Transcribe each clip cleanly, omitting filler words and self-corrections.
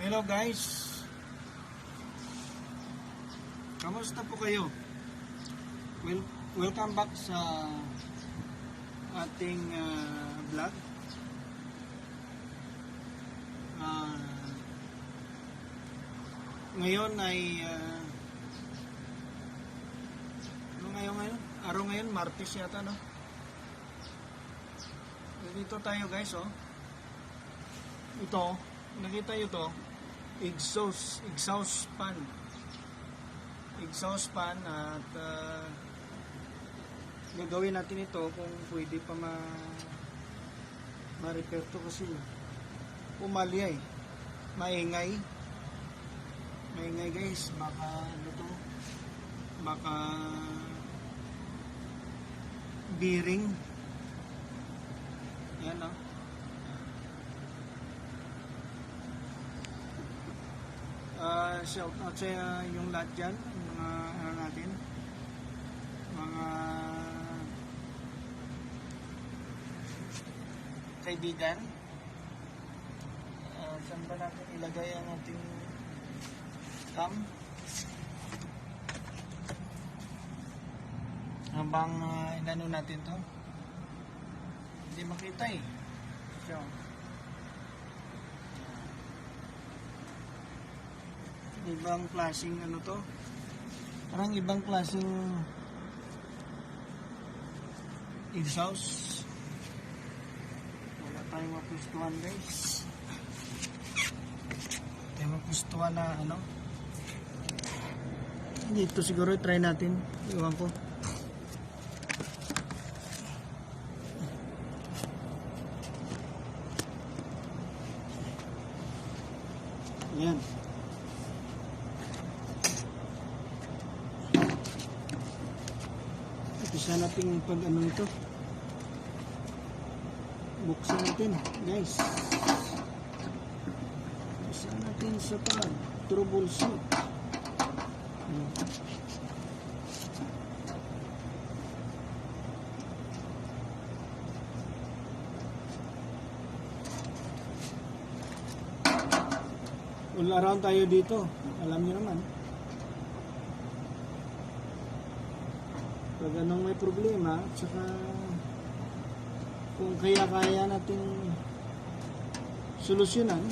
Hello guys, kamusta po kayo? Welcome back sa ating vlog. Ngayon ay ngayon? Araw ngayon, Martes yata, no? Dito tayo guys, oh. Ito, nakita nyo to, exhaust fan at gagawin natin ito kung pwede pa ma-repair to kasi pumalya maingay guys, baka ano to, baka bearing yan, no? Shout out sa yung lahat dyan, mga ano natin, mga kaibigan. Saan ba natin ilagay ang ating cam habang inano natin to, hindi makita so ibang klaseng ano to, parang ibang klaseng exhaust. Wala tayong mapustuhan guys, tayo mapustuhan na ano dito. Siguro try natin, iwan ko. Ayan. Isa natin pag ano ito, buksan natin guys, buksan natin sa pag troubleshoot. All around tayo dito, alam niyo naman. Pag anong may problema, at saka kung kaya nating solusyonan,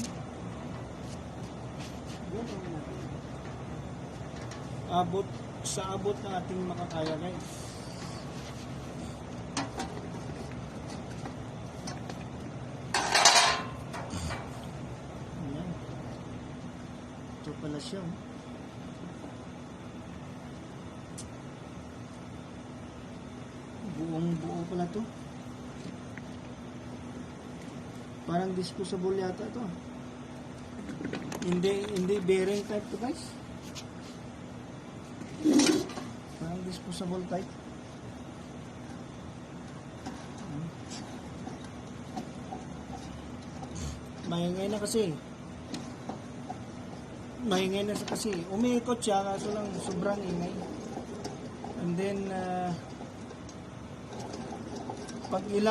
abot ng ating makakaya guys. Ayan. Ito pala siya. Buong buo pala to. Parang disposable yata to. Hindi bearing type to guys. Parang disposable type. Maingay na kasi. Umiikot siya kaso lang sobrang ingay. And then pag di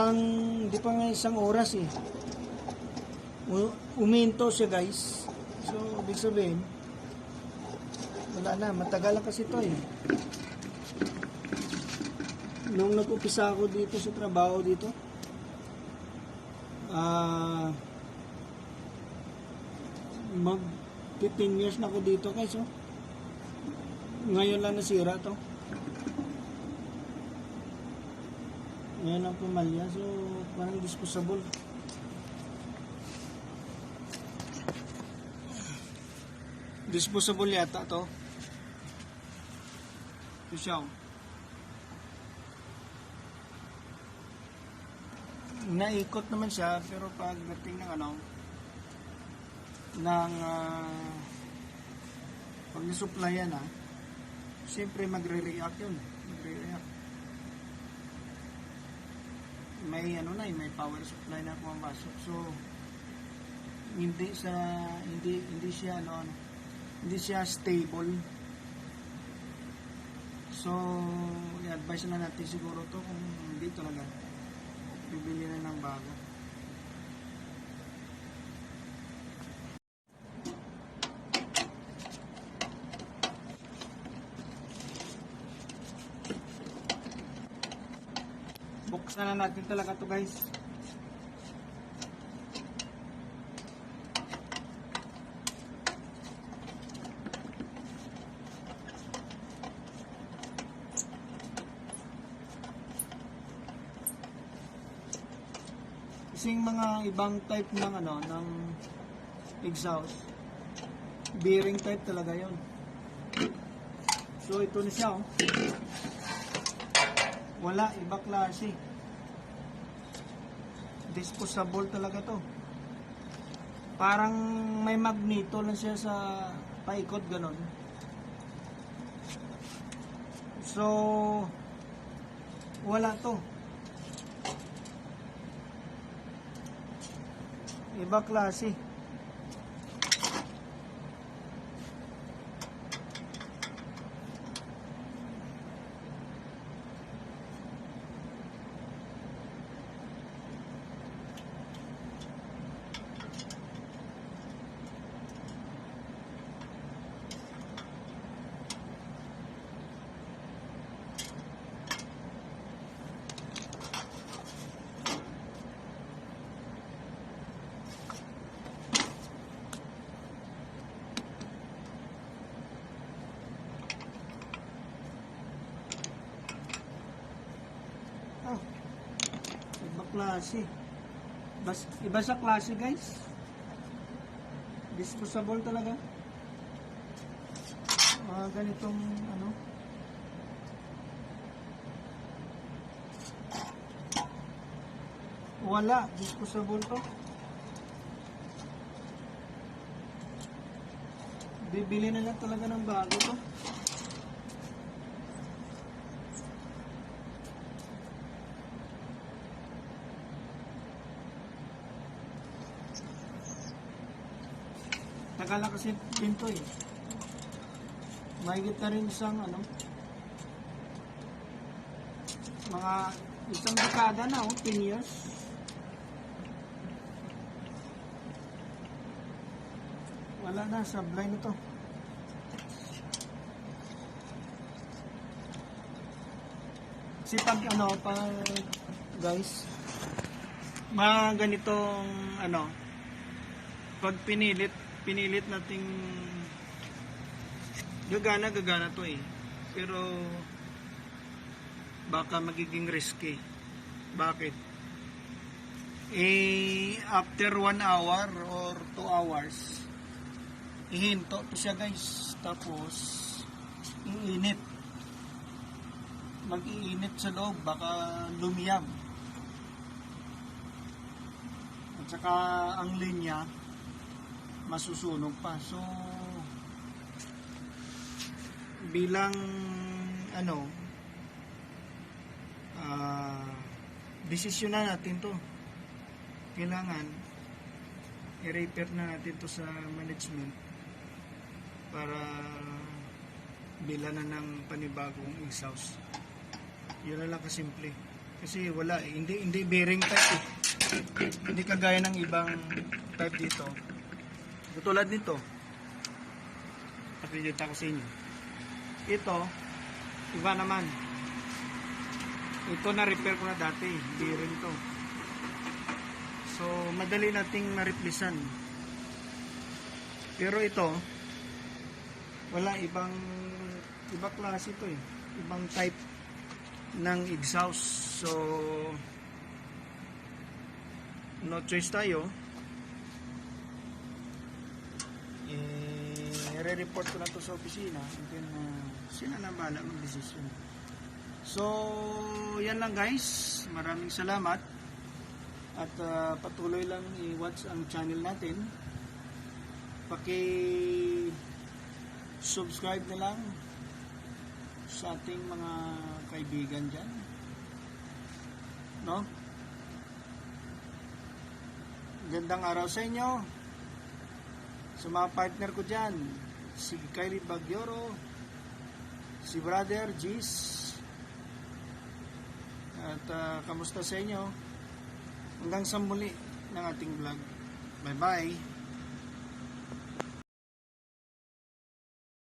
pa nga isang oras uminto siya guys. So ibig sabihin wala na, matagal lang kasi ito nung nag-upisa ako dito sa trabaho dito, mag 15 years na ako dito guys. Ngayon lang nasira to. Ngayon ang pumalya, so parang disposable. Disposable yata to. Ito siya. Naikot naman siya, pero pagdating ng pag nisupply yan siyempre magre-react yun. May may power supply na pumapasok, so hindi siya stable. So i-advise na natin siguro to kung hindi talaga bibili na ng bago. na natin talaga to guys. Kasing mga ibang type ng ng exhaust, bearing type talaga yon. So ito na siya, oh. Wala, iba klase. Disposable talaga to. Parang may magneto lang siya sa paikot, ganon. So wala to. Iba klase. Iba klase. Iba sa klase guys. Disposable talaga. Ganitong wala, disposable to. Bibili na lang talaga ng bago to. Tagal na kasi din to eh. Mahigit na rin isang mga isang dekada na, 10 years. Wala na, sablay na to. Kasi pag guys, mga ganitong pag pinilit nating gagana to eh, pero baka magiging risky. Bakit? After 1 hour or 2 hours ihinto to siya guys, tapos iinit, mag-iinit sa loob, baka lumiyab, at saka ang linya masusunog pa. So bilang desisyon na natin to, kailangan i-repair na natin to sa management para bilan na ng panibagong exhaust. Yun na lang kasimple. Kasi wala eh, hindi bearing type eh. Hindi kagaya ng ibang type dito. Tulad nito, pakikita ko sa inyo. Ito, iba naman. Ito na repair ko na dati, bearing to. So madali nating ma-replacean. Pero ito, wala, iba klase to eh. Ibang type ng exhaust. So no choice tayo. I-report ko na to sa opisina, and then sila na bahala mag-desisyon. So yan lang guys, maraming salamat, at patuloy lang i-watch ang channel natin. Subscribe na lang sa ating mga kaibigan dyan, no? Gandang araw sa inyo, sa mga partner ko dyan, si Kylie Bagyoro, si Brother Gis, at kamusta sa inyo? Hanggang sa muli ng ating vlog. Bye bye.